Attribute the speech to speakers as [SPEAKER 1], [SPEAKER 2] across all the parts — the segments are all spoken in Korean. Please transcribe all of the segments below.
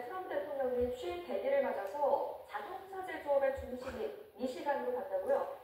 [SPEAKER 1] 트럼프 대통령이 취임 100일을 맞아서 자동차 제조업의 중심이 미시간으로 갔다고요?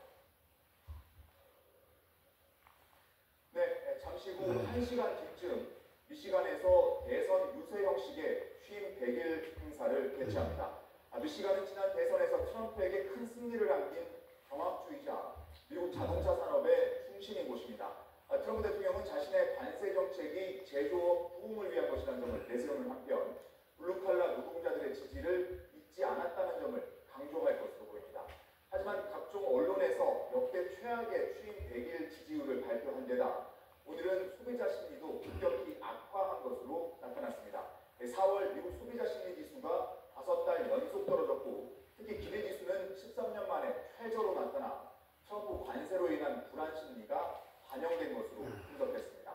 [SPEAKER 2] 네, 잠시 후 1시간 뒤쯤 미시간에서 대선 유세 형식의 취임 100일 행사를 개최합니다. 미시간은 지난 대선에서 트럼프에게 큰 승리를 안긴 경합주의자, 미국 자동차 산업의 중심인 곳입니다. 트럼프 대통령은 자신의 관세 정책이 제조업 부흥을 위한 것이라는 점을 내세우는 한편 블루칼라 노동자들의 지지를 잊지 않았다는 점을 강조할 것으로 보입니다. 하지만 각종 언론에서 역대 최악의 취임 100일 지지율을 발표한 데다 오늘은 소비자 심리도 급격히 악화한 것으로 나타났습니다. 4월 미국 소비자 심리 지수가 5달 연속 떨어졌고 특히 기대 지수는 13년 만에 최저로 나타나 트럼프 관세로 인한 불안 심리가 반영된 것으로 분석됐습니다.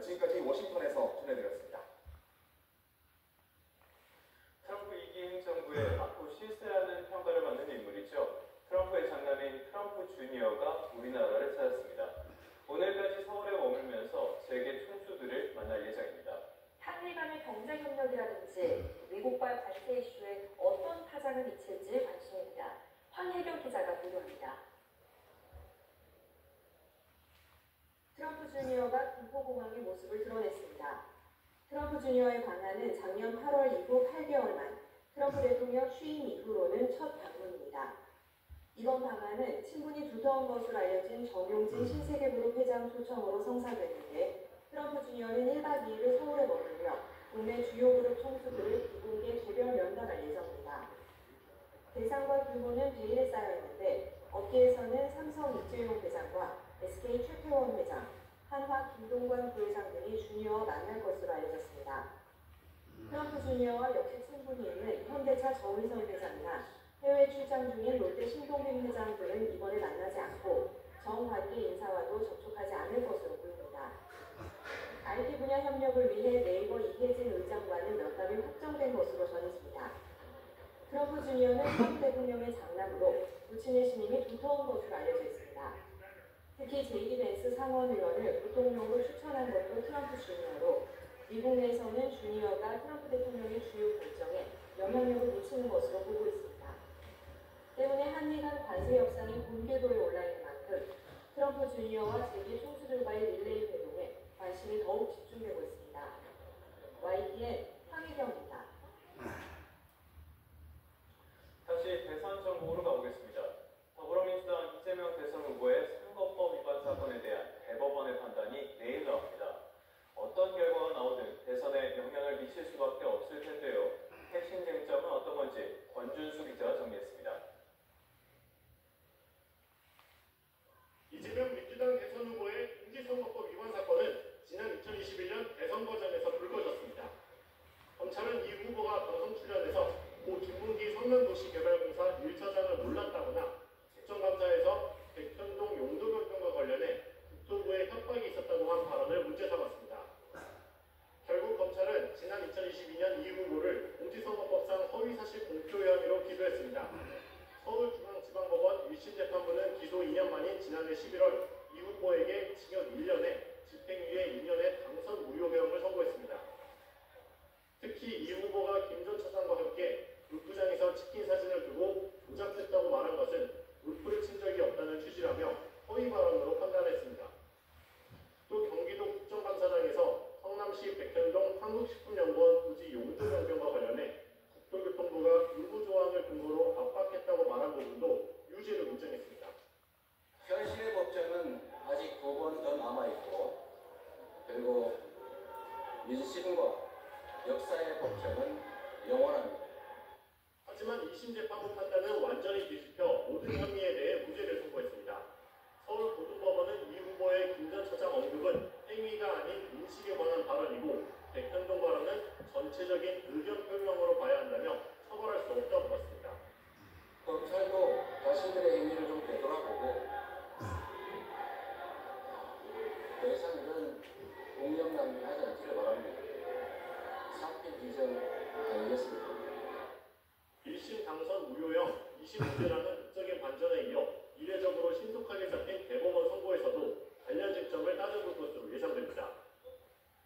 [SPEAKER 2] 지금까지 워싱턴에서 전해드렸습니다.
[SPEAKER 3] 트럼프 2기 행정부의 막고 실세라는 평가를 받는 인물이죠. 트럼프의 장남인 트럼프 주니어가 우리나라를 찾았습니다. 오늘까지 서울에 머물면서 세계 총수들을 만날 예정입니다.
[SPEAKER 1] 한미 간의 경제 협력이라든지 미국발 관세 이슈에 어떤 파장을 미칠지 관심입니다. 황혜경 기자가 보도합니다. 트럼프 주니어가 김포공항의 모습을 드러냈습니다. 트럼프 주니어의 방한은 작년 8월 이후 8개월 만 트럼프 대통령 취임 이후로는 첫 방문입니다. 이번 방한은 친분이 두터운 것으로 알려진 정용진 신세계그룹 회장 초청으로 성사됐는데 트럼프 주니어는 1박 2일을 서울에 머물며 국내 주요 그룹 총수들을 비공개 개별 면담할 예정입니다. 대상과 규모는 베일에 쌓여있는데 업계에서는 삼성 이재용 회장과 SK 최태원 회장, 한화 김동관 부회장 등이 주니어와 만날 것으로 알려졌습니다. 트럼프 주니어와 역시 친분이 있는 현대차 정의선 회장이나 해외 출장 중인 롯데 신동빈 회장 등은 이번에 만나지 않고 정관계 인사와도 접촉하지 않을 것으로 보입니다. IT 분야 협력을 위해 네이버 이혜진 의장과는 면담이 확정된 것으로 전해집니다. 트럼프 주니어는 트럼프 대통령의 장남으로 부친의 신임이 두터운 것으로 알려져 있습니다. 특히 제이디 벤스 상원 의원을 부통령으로 추천한 것도 트럼프 주니어로 미국 내에서는 주니어가 트럼프 대통령의 주요 결정에 영향력을 미치는 것으로 보고 있습니다. 때문에 한미 간 관세 협상이 본궤도에 올라 있는 만큼 트럼프 주니어와 세계 총수들과의 릴레이 회동에 관심이 더욱 집중되고 있습니다. YTN 황혜경입니다.
[SPEAKER 3] 다시 대선 정국으로 가보겠습니다. 더불어민주당 이재명 대선 후보의 선거법 위반 사건에 대한 대법원의 판단이 내일 나옵니다. 어떤 결과가 나오든 대선에 영향을 미칠 수밖에 없을 텐데요. 핵심 쟁점은 어떤 건지 권준수 기자가 정리했습니다.
[SPEAKER 4] 이재명 민주당 대선 후보의 공직선거법 위반 사건은 지난 2021년 대선 과정에서 불거졌습니다. 검찰은 이 후보가 경선 출연해서 고 김문기 성남도시개발공사 1차장을 몰랐다거나 국정감사에서 백현동 용도 변경과 관련해 국토부에 협박이 있었다고 한 발언을 문제 삼았습니다. 결국 검찰은 지난 2022년 이 후보를 공직선거법상 허위사실 공표 혐의로 기소했습니다. 서울중앙지방법원 1심 재판부는 기소 2년 만인 지난해 11월 이 후보에게 징역 1년에 집행유예 2년의 당선 무효형을 선고했습니다. 특히 이 후보가 김 전 차장과 함께 골프장에서 찍힌 사진을 두고 조작했다고 말한 것은 골프를 친 적이 없다는 취지라며 허위 발언으로 판단했습니다. 또 경기도 국정감사장에서 성남시 백현동 한국식품연구원 부지 용도 변경과 관련해 국토교통부가 일부 조항을 근거로 압박했다고 말한 부분도 유죄를 인정했습니다.
[SPEAKER 5] 현실의 법정은 아직 9번 더 남아있고 그리고 민심과 역사의 법정은 영원합니다.
[SPEAKER 4] 하지만 2심 재판부 판단은 완전히 뒤집혀 모든 혐의에 대해 무죄를 선고했습니다. 서울고등법원은 이 후보의 김 전 차장 언급은 행위가 아닌 인식에 관한 발언이고 백현동 발언은 전체적인 의견 표명으로 봐야 한다며 처벌할 수 없다고 봤습니다.
[SPEAKER 5] 검찰도 자신들의 행위를 좀 되돌아보고 더 이상 이런 공력 낭비하지 않기를 바랍니다. 사필 규정 아니겠습니까?
[SPEAKER 4] 1심 당선 무효형 25제라는 극적인 반전에 이어 이례적으로 신속하게 잡힌 대법원 선고에서도 관련 쟁점을 따져볼 것으로 예상됩니다.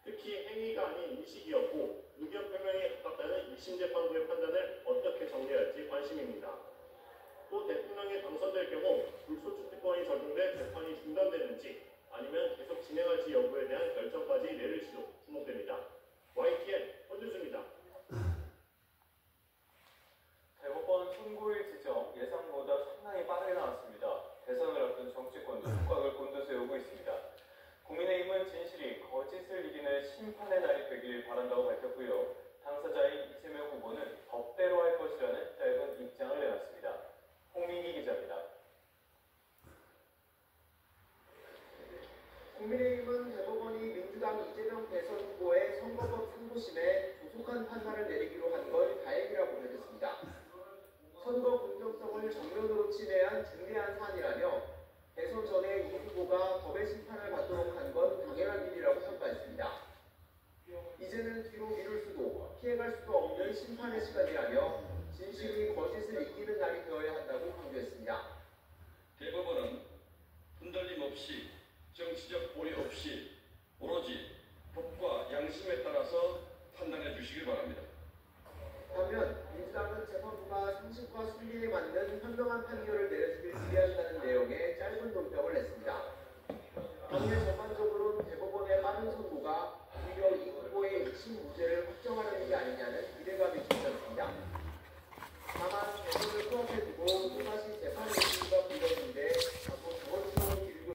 [SPEAKER 4] 특히 행위가 아닌 인식이었고 의견 표명에 가깝다는 1심 재판부의 판단을 어떻게 정리할지 관심입니다. 또 대통령이 당선될 경우 불소추 특권이 적용돼 재판이 중단되는지 아니면 계속 진행할지 여부에 대한 결정까지 내릴지도 주목됩니다. YTN 권준수입니다.
[SPEAKER 3] 대법원 선고일 지정 예상보다 상당히 빠르게 나왔습니다. 대선을 앞둔 정치권도 촉각을 곤두세우고 있습니다. 국민의힘은 진실이 거짓을 이기는 심판의 날이 되길 바란다고 밝혔고요. 당사자인 이재명 후보는 법대로 할 것이라는 짧은 입장을 내놨습니다. 홍민기 기자입니다.
[SPEAKER 6] 국민의힘은 대법원이 민주당 이재명 대선 후보의 선거법 상고심에 조속한 판단을 내리기로 한 걸 다행이라고 밝혔습니다. 선거 공정성을 정면으로 침해한 중대한 사안이라며 대선 전에 이 후보가 법의 심판을 받도록 한 건 당연한 일이라고 평가했습니다. 이제는 뒤로 미룰 수도 피해갈 수도 없는 심판의 시간이라며 진실이 거짓을 이기는 날이 되어야 한다고 강조했습니다.
[SPEAKER 7] 대법원은 흔들림 없이 정치적 고려 없이 오로지 법과 양심에 따라서 판단해 주시길 바랍니다.
[SPEAKER 6] 반면 민주당은 재판부가 상식과 순리에 맞는 현명한 판결을 내려주길 기대한다는 내용의 짧은 논평을 냈습니다. 당내 전반적으로는 대법원의 빠른 선고가 오히려 이 후보의 2심 무죄를 확정하려는 게 아니냐는